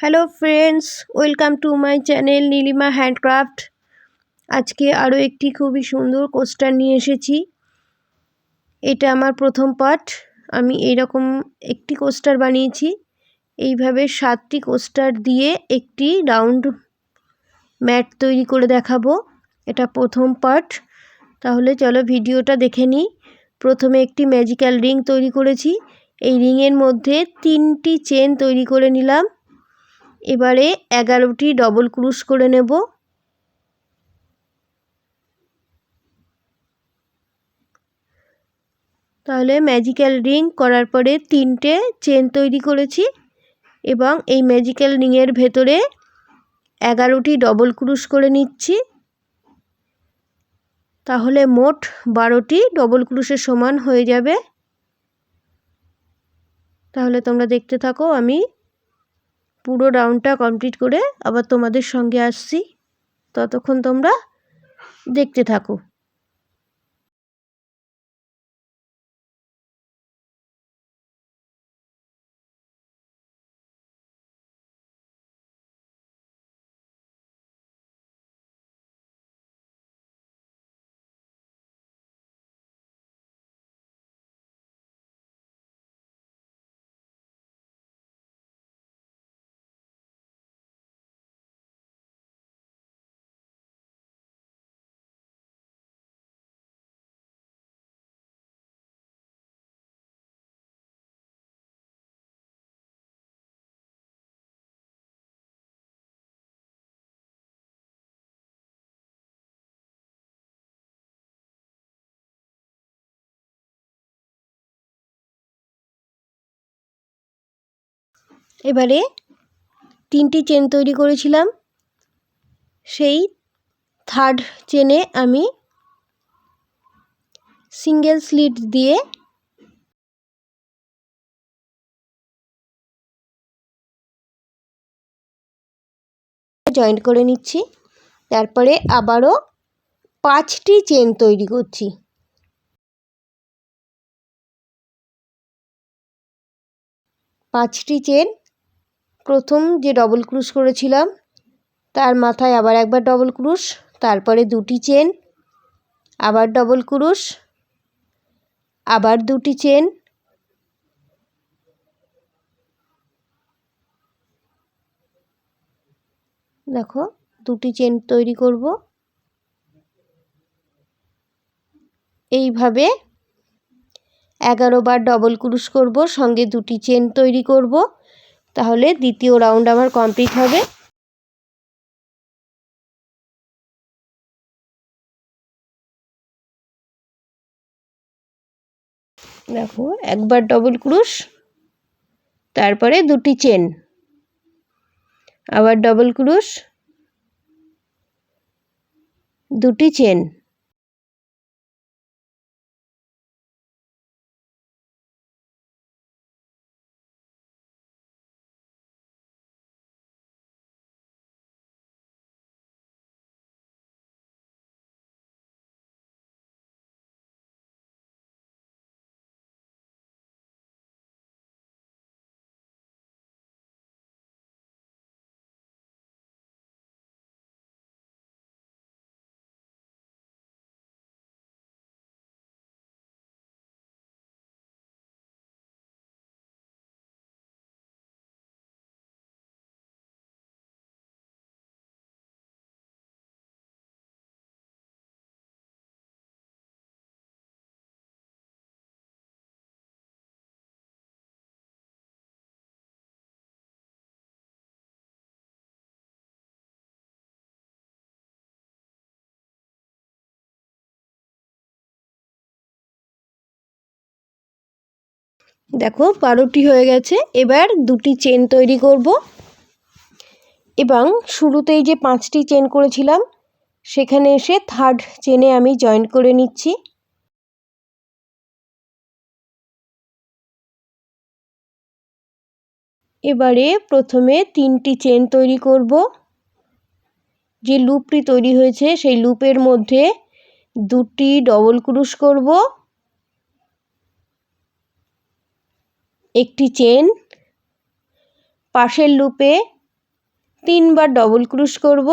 Hello friends, welcome to my channel Nilima handcraft. আজকে আরও একটি খুবই সুন্দর কোস্টার নিয়ে এসেছি। এটা আমার প্রথম পার্ট। আমি এইরকম একটি কোস্টার বানিয়েছি। এইভাবে 7টি কোস্টার দিয়ে একটি রাউন্ড ম্যাট তৈরি করে দেখাবো। এটা প্রথম পার্ট। তাহলে চলো ভিডিওটা দেখে নিই। প্রথমে একটি ম্যাজিক্যাল রিং তৈরি করেছি। এই রিংয়ের মধ্যে 3টি চেন তৈরি করে নিলাম। এবারে 11টি ডবল ক্রুশ করে নেব। তাহলে ম্যাজিক্যাল রিং করার পরে 3টে চেন তৈরি করেছি এবং এই ম্যাজিক্যাল রিংয়ের ভেতরে 11টি ডবল ক্রুশ করে নিচ্ছি। তাহলে মোট 12টি ডবল ক্রুশের সমান হয়ে যাবে। তাহলে তোমরা দেখতে থাকো, আমি পুরো রাউন্ডটা কমপ্লিট করে আবার তোমাদের সঙ্গে আসছি। ততক্ষণ তোমরা দেখতে থাকো। এবারে 3টি চেন তৈরি করেছিলাম, সেই থার্ড চেনে আমি সিঙ্গেল স্লিট দিয়ে জয়েন্ট করে নিচ্ছি। তারপরে আবারও 5টি চেন তৈরি করছি। পাঁচটি চেন, প্রথম যে ডবল ক্রুশ করেছিলাম তার মাথায় আবার একবার ডবল ক্রুশ, তারপরে 2টি চেন, আবার ডবল ক্রুশ, আবার 2টি চেন, দেখো 2টি চেন তৈরি করব। এইভাবে 11 বার ডবল ক্রুশ করব, সঙ্গে 2টি চেন তৈরি করব। তাহলে দ্বিতীয় রাউন্ড আমার কমপ্লিট হবে। দেখো, একবার ডবল ক্রুশ, তারপরে 2টি চেন, আবার ডবল ক্রুশ, 2টি চেন, দেখো 12টি হয়ে গেছে। এবার 2টি চেন তৈরি করব এবং শুরুতেই যে 5টি চেন করেছিলাম সেখানে এসে থার্ড চেনে আমি জয়েন করে নিচ্ছি। এবারে প্রথমে 3টি চেন তৈরি করব। যে লুপটি তৈরি হয়েছে সেই লুপের মধ্যে 2টি ডবল ক্রুশ করব, একটি চেন, পাশের লুপে 3 বার ডবল ক্রুশ করব।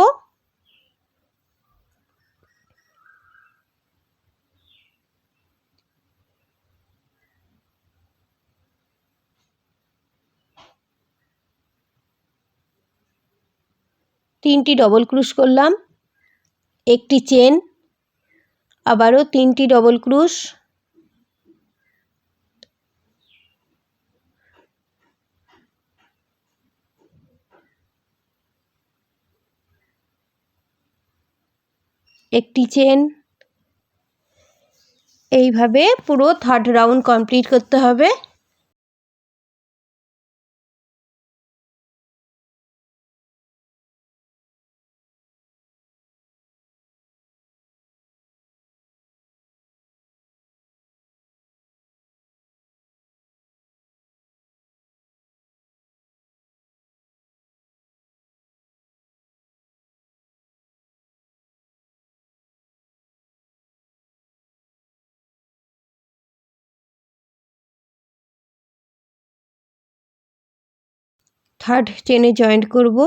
তিনটি ডবল ক্রুশ করলাম, একটি চেন, আবারও 3টি ডবল ক্রুশ, একটি চেন। এইভাবে পুরো 3rd রাউন্ড কমপ্লিট করতে হবে। থার্ড চেনে জয়েন্ট করব।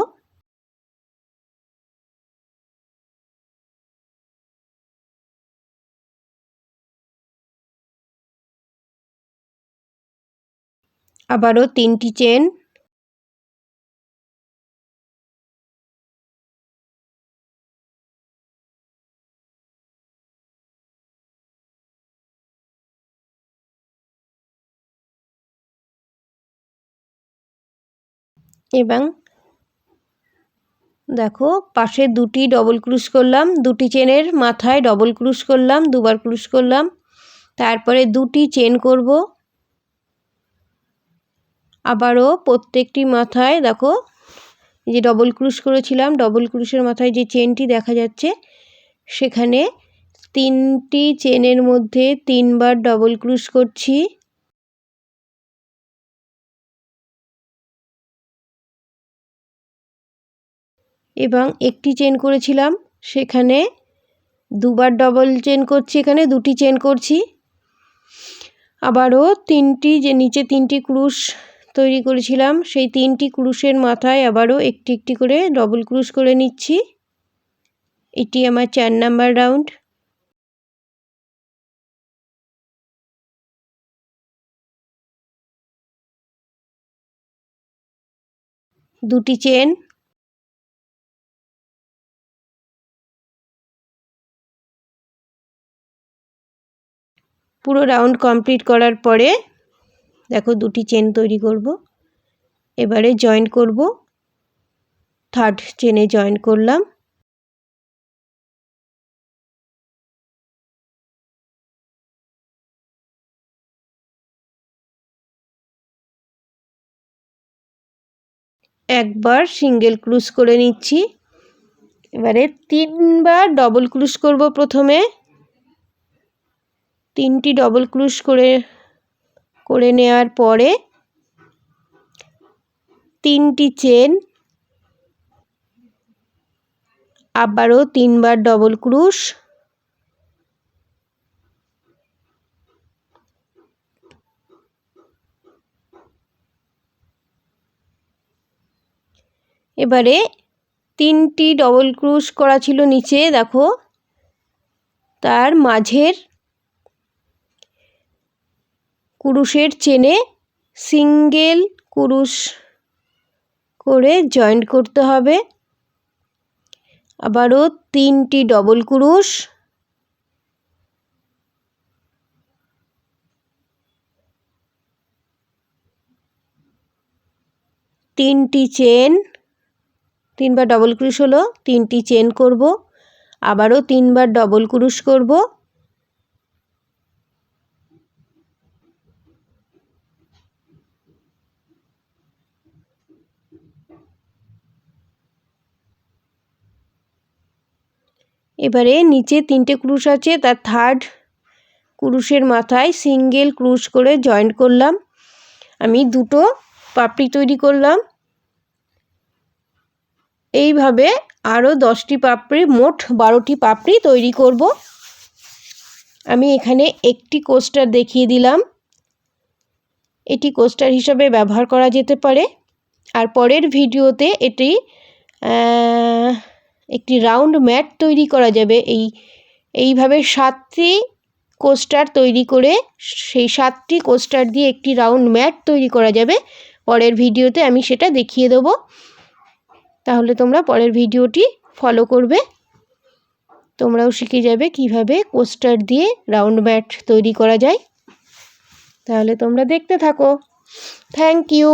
আবারও 3টি চেন, এবং দেখো পাশে 2টি ডবল ক্রুশ করলাম, 2টি চেনের মাথায় ডবল ক্রুশ করলাম, 2বার ক্রুশ করলাম, তারপরে 2টি চেন করব। আবারও প্রত্যেকটি মাথায় দেখো যে ডবল ক্রুশ করেছিলাম, ডবল ক্রুশের মাথায় যে চেনটি দেখা যাচ্ছে সেখানে 3টি চেনের মধ্যে 3 বার ডবল ক্রুশ করছি। এবং একটি চেন করেছিলাম সেখানে 2বার ডবল চেন করছি, এখানে 2টি চেন করছি। আবারও 3টি যে নিচে 3টি ক্রুশ তৈরি করেছিলাম সেই 3টি ক্রুশের মাথায় আবারও একটি একটি করে ডবল ক্রুশ করে নিচ্ছি। এটি আমার 4 নাম্বার রাউন্ড। দুটি চেন, পুরো রাউন্ড কমপ্লিট করার পরে দেখো 2টি চেন তৈরি করব। এবারে জয়েন্ট করব, থার্ড চেনে জয়েন্ট করলাম। একবার সিঙ্গেল ক্রুশ করে নিচ্ছি। এবারে 3 বার ডবল ক্রুশ করব। প্রথমে 3টি ডবল ক্রুশ করে নেওয়ার পরে 3টি চেন, আবারও 3 বার ডবল ক্রুশ, এবারে 3টি ডবল ক্রুশ করা ছিল নিচে, দেখো তার মাঝের ক্রুশের চেনে সিঙ্গেল ক্রুশ করে জয়েন্ট করতে হবে। আবারও 3টি ডবল ক্রুশ, তিনটি চেন, 3 বার ডবল ক্রুশ হলো, 3টি চেন করব, আবারও 3 বার ডবল ক্রুশ করব। এবারে নিচে 3টে ক্রুশ আছে, তার থার্ড ক্রুশের মাথায় সিঙ্গেল ক্রুশ করে জয়েন্ট করলাম। আমি 2টো পাপড়ি তৈরি করলাম। এইভাবে আরও 10টি পাপড়ি, মোট 12টি পাপড়ি তৈরি করব। আমি এখানে একটি কোস্টার দেখিয়ে দিলাম, এটি কোস্টার হিসাবে ব্যবহার করা যেতে পারে। আর পরের ভিডিওতে এটি একটি রাউন্ড ম্যাট তৈরি করা যাবে। এইভাবে 7টি কোস্টার তৈরি করে সেই 7টি কোস্টার দিয়ে একটি রাউন্ড ম্যাট তৈরি করা যাবে। পরের ভিডিওতে আমি সেটা দেখিয়ে দেবো, তাহলে তোমরা পরের ভিডিওটি ফলো করবে, তোমরাও শিখে যাবে কিভাবে কোস্টার দিয়ে রাউন্ড ম্যাট তৈরি করা যায়। তাহলে তোমরা দেখতে থাকো। Thank you.